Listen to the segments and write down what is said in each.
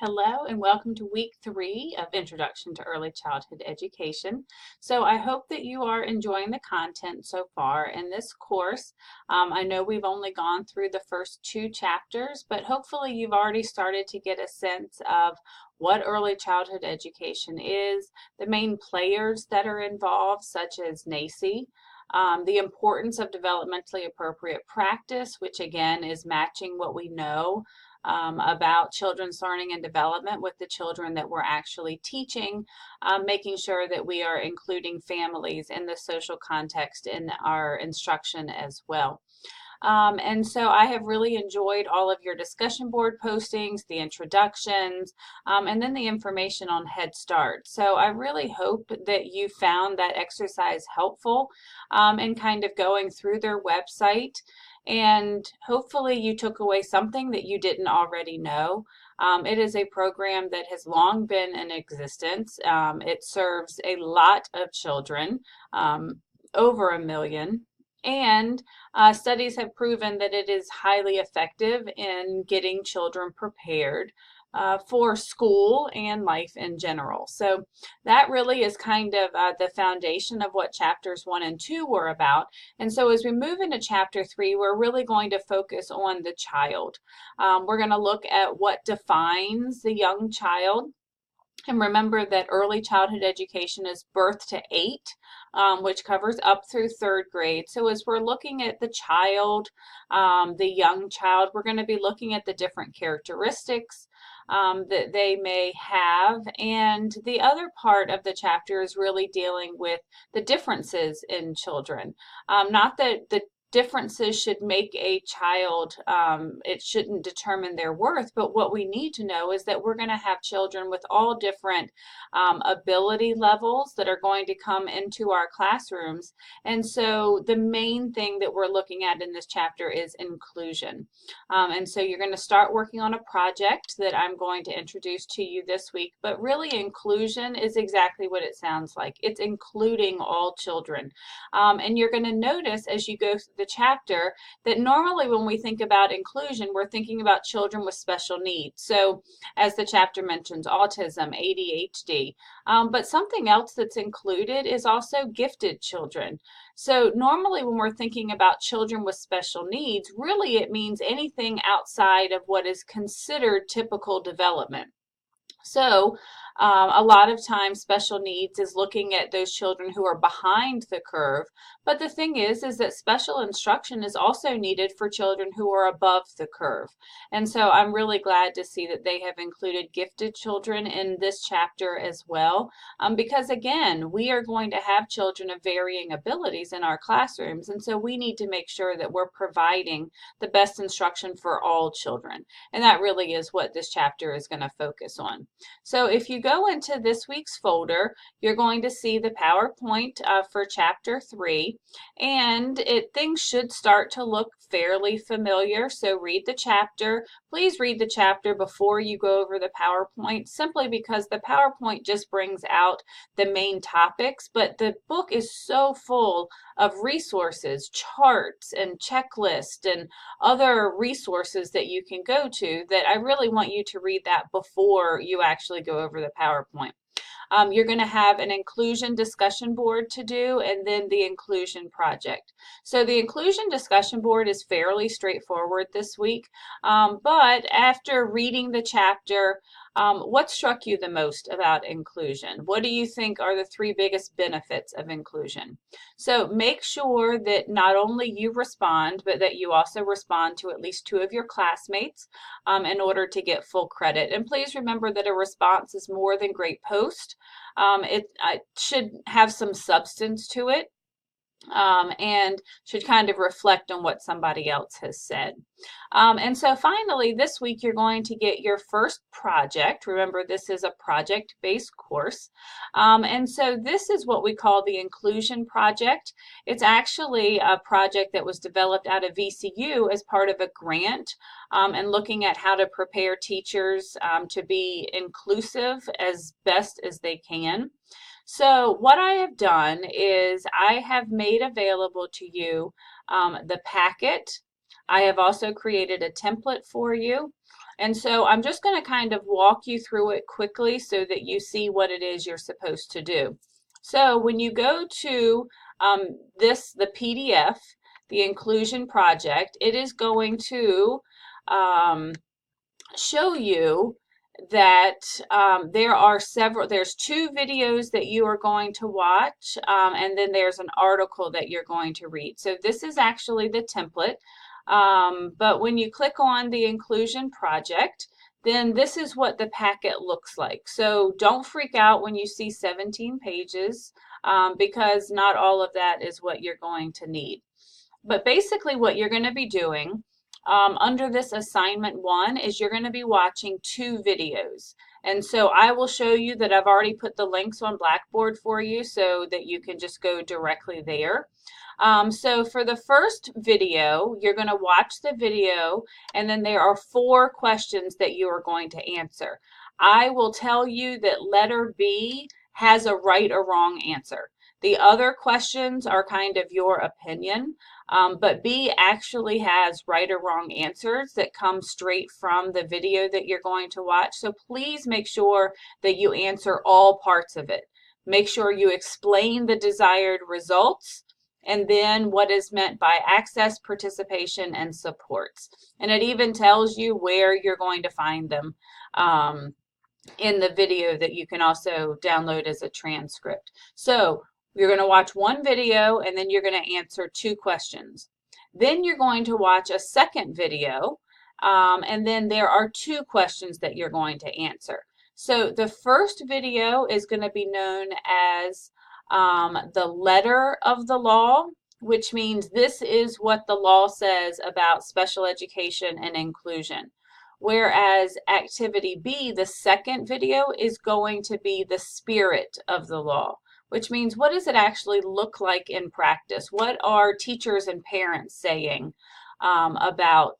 Hello and welcome to week 3 of Introduction to Early Childhood Education. So I hope that you are enjoying the content so far in this course. I know we've only gone through the first 2 chapters, but hopefully you've already started to get a sense of what early childhood education is, the main players that are involved, such as NACCE, the importance of developmentally appropriate practice, which again is matching what we know about children's learning and development with the children that we're actually teaching, making sure that we are including families in the social context in our instruction as well. And so I have really enjoyed all of your discussion board postings, the introductions, and then the information on Head Start. So I really hope that you found that exercise helpful in kind of going through their website. And hopefully you took away something that you didn't already know. It is a program that has long been in existence. It serves a lot of children, over 1 million. And studies have proven that it is highly effective in getting children prepared for school and life in general. So that really is kind of the foundation of what chapters 1 and 2 were about. And so as we move into chapter 3, we're really going to focus on the child. We're going to look at what defines the young child. And remember that early childhood education is birth to 8, which covers up through 3rd grade. So as we're looking at the child, the young child, we're going to be looking at the different characteristics that they may have. And the other part of the chapter is really dealing with the differences in children. Not that the differences should make a child, it shouldn't determine their worth, but what we need to know is that we're going to have children with all different ability levels that are going to come into our classrooms. And so the main thing that we're looking at in this chapter is inclusion. And so you're going to start working on a project that I'm going to introduce to you this week, but really inclusion is exactly what it sounds like. It's including all children. And you're going to notice as you go through the chapter that normally when we think about inclusion, we're thinking about children with special needs. So as the chapter mentions, autism, ADHD, but something else that's included is also gifted children. So normally when we're thinking about children with special needs, really it means anything outside of what is considered typical development. So a lot of times special needs is looking at those children who are behind the curve. But the thing is that special instruction is also needed for children who are above the curve. And so I'm really glad to see that they have included gifted children in this chapter as well. Because again, we are going to have children of varying abilities in our classrooms. And so we need to make sure that we're providing the best instruction for all children. And that really is what this chapter is going to focus on. So if you go into this week's folder, you're going to see the PowerPoint for chapter 3, and things should start to look fairly familiar. So read the chapter. Please read the chapter before you go over the PowerPoint, simply because the PowerPoint just brings out the main topics, but the book is so full of resources, charts, and checklists, and other resources that you can go to that I really want you to read that before you actually go over the PowerPoint. You're going to have an inclusion discussion board to do, and then the inclusion project. So the inclusion discussion board is fairly straightforward this week, but after reading the chapter, what struck you the most about inclusion? What do you think are the 3 biggest benefits of inclusion? So make sure that not only you respond, but that you also respond to at least 2 of your classmates in order to get full credit. And please remember that a response is more than great post. It should have some substance to it. And should kind of reflect on what somebody else has said. And so finally, this week, you're going to get your first project. Remember, this is a project-based course. And so this is what we call the inclusion project. It's actually a project that was developed out of VCU as part of a grant and looking at how to prepare teachers to be inclusive as best as they can. So what I have done is I have made available to you the packet. I have also created a template for you. And so I'm just going to kind of walk you through it quickly so that you see what it is you're supposed to do. So when you go to the PDF, the inclusion project, it is going to um, show you that there's two videos that you are going to watch, and then there's an article that you're going to read. So this is actually the template, but when you click on the inclusion project, then this is what the packet looks like. So don't freak out when you see 17 pages, because not all of that is what you're going to need. But basically what you're going to be doing under this assignment 1 is you're going to be watching 2 videos. And so I will show you that I've already put the links on Blackboard for you so that you can just go directly there. So for the first video, you're going to watch the video, and then there are 4 questions that you are going to answer. I will tell you that letter B has a right or wrong answer. The other questions are kind of your opinion, but B actually has right or wrong answers that come straight from the video that you're going to watch. So please make sure that you answer all parts of it. Make sure you explain the desired results, and then what is meant by access, participation, and supports. And it even tells you where you're going to find them in the video that you can also download as a transcript. So you're going to watch one video, and then you're going to answer 2 questions. Then you're going to watch a second video, and then there are 2 questions that you're going to answer. So the first video is going to be known as the letter of the law, which means this is what the law says about special education and inclusion. Whereas activity B, the second video, is going to be the spirit of the law, which means what does it actually look like in practice? What are teachers and parents saying about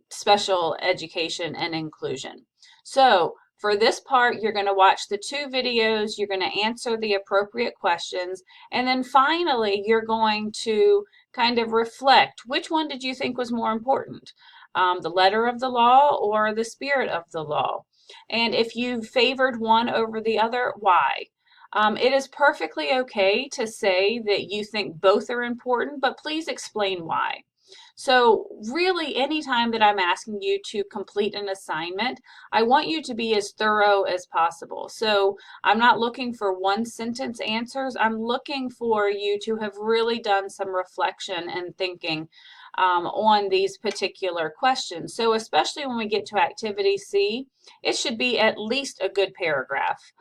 special education and inclusion? So for this part, you're going to watch the 2 videos, you're going to answer the appropriate questions, and then finally you're going to kind of reflect, which one did you think was more important? The letter of the law or the spirit of the law? And if you favored one over the other, why? It is perfectly okay to say that you think both are important, but please explain why. So really, anytime that I'm asking you to complete an assignment, I want you to be as thorough as possible. So I'm not looking for one sentence answers. I'm looking for you to have really done some reflection and thinking on these particular questions. So especially when we get to activity C, it should be at least a good paragraph.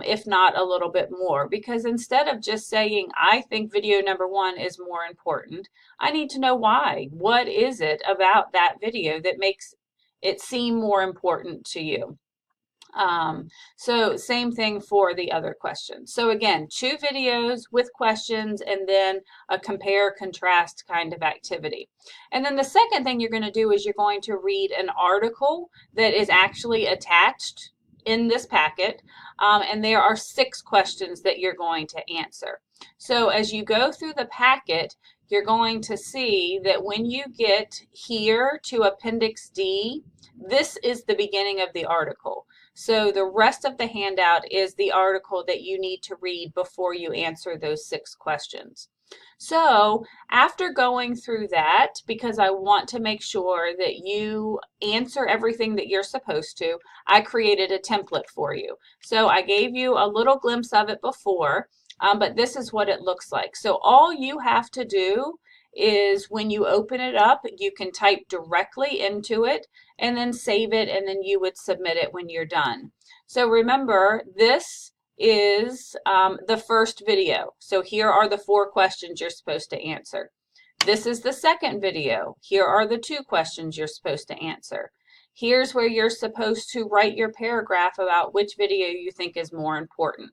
If not a little bit more, because instead of just saying, I think video number 1 is more important, I need to know why. What is it about that video that makes it seem more important to you? So same thing for the other questions. So again, 2 videos with questions, and then a compare contrast kind of activity. And then the second thing you're going to do is you're going to read an article that is actually attached in this packet, and there are 6 questions that you're going to answer. So as you go through the packet, you're going to see that when you get here to Appendix D, this is the beginning of the article. So the rest of the handout is the article that you need to read before you answer those 6 questions. So after going through that, because I want to make sure that you answer everything that you're supposed to, I created a template for you. So I gave you a little glimpse of it before, but this is what it looks like. So all you have to do is when you open it up, you can type directly into it and then save it, and then you would submit it when you're done. So remember, this is the first video. So here are the 4 questions you're supposed to answer. This is the second video. Here are the 2 questions you're supposed to answer. Here's where you're supposed to write your paragraph about which video you think is more important.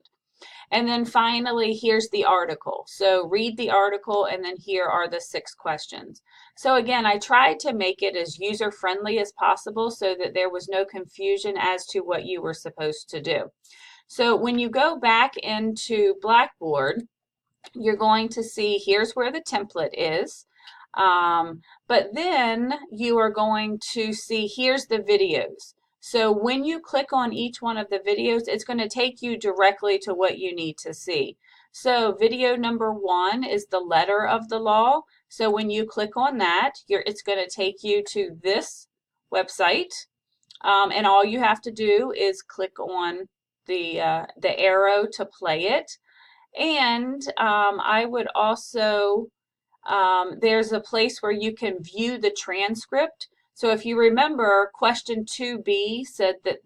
And then finally, here's the article. So read the article, and then here are the 6 questions. So again, I tried to make it as user-friendly as possible so that there was no confusion as to what you were supposed to do. So when you go back into Blackboard, you're going to see here's where the template is. But then you are going to see, here's the videos. So when you click on each one of the videos, it's going to take you directly to what you need to see. So video number 1 is the letter of the law. So when you click on that, it's going to take you to this website. And all you have to do is click on the arrow to play it. And I would also there's a place where you can view the transcript. So if you remember, question 2B said that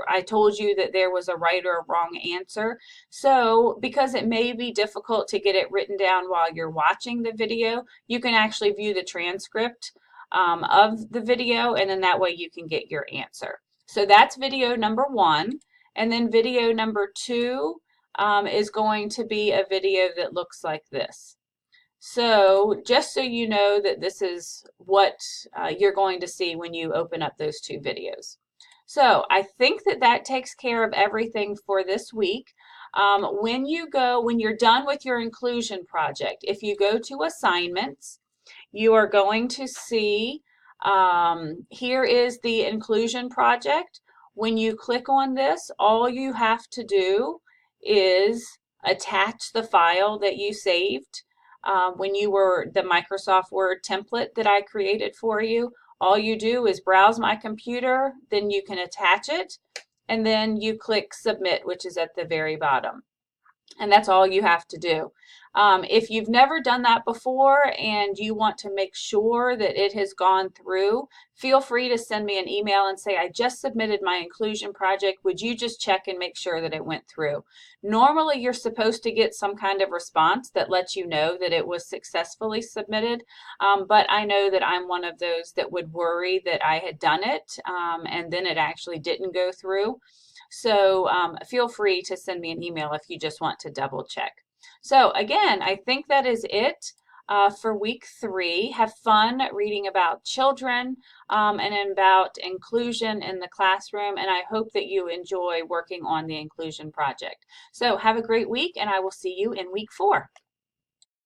I told you that there was a right or a wrong answer. So because it may be difficult to get it written down while you're watching the video, you can actually view the transcript of the video, and then that way you can get your answer. So that's video number 1. And then video number 2 is going to be a video that looks like this. So just so you know that this is what you're going to see when you open up those 2 videos. So I think that that takes care of everything for this week. When you're done with your inclusion project, if you go to assignments, you are going to see here is the inclusion project. When you click on this, all you have to do is attach the file that you saved. When you were the Microsoft Word template that I created for you, all you do is browse my computer, then you can attach it, and then you click submit, which is at the very bottom. And that's all you have to do. If you've never done that before and you want to make sure that it has gone through, feel free to send me an email and say, I just submitted my inclusion project. Would you just check and make sure that it went through? Normally, you're supposed to get some kind of response that lets you know that it was successfully submitted. But I know that I'm one of those that would worry that I had done it and then it actually didn't go through. So feel free to send me an email if you just want to double check. So again, I think that is it for week 3. Have fun reading about children and about inclusion in the classroom, and I hope that you enjoy working on the inclusion project. So have a great week, and I will see you in week 4.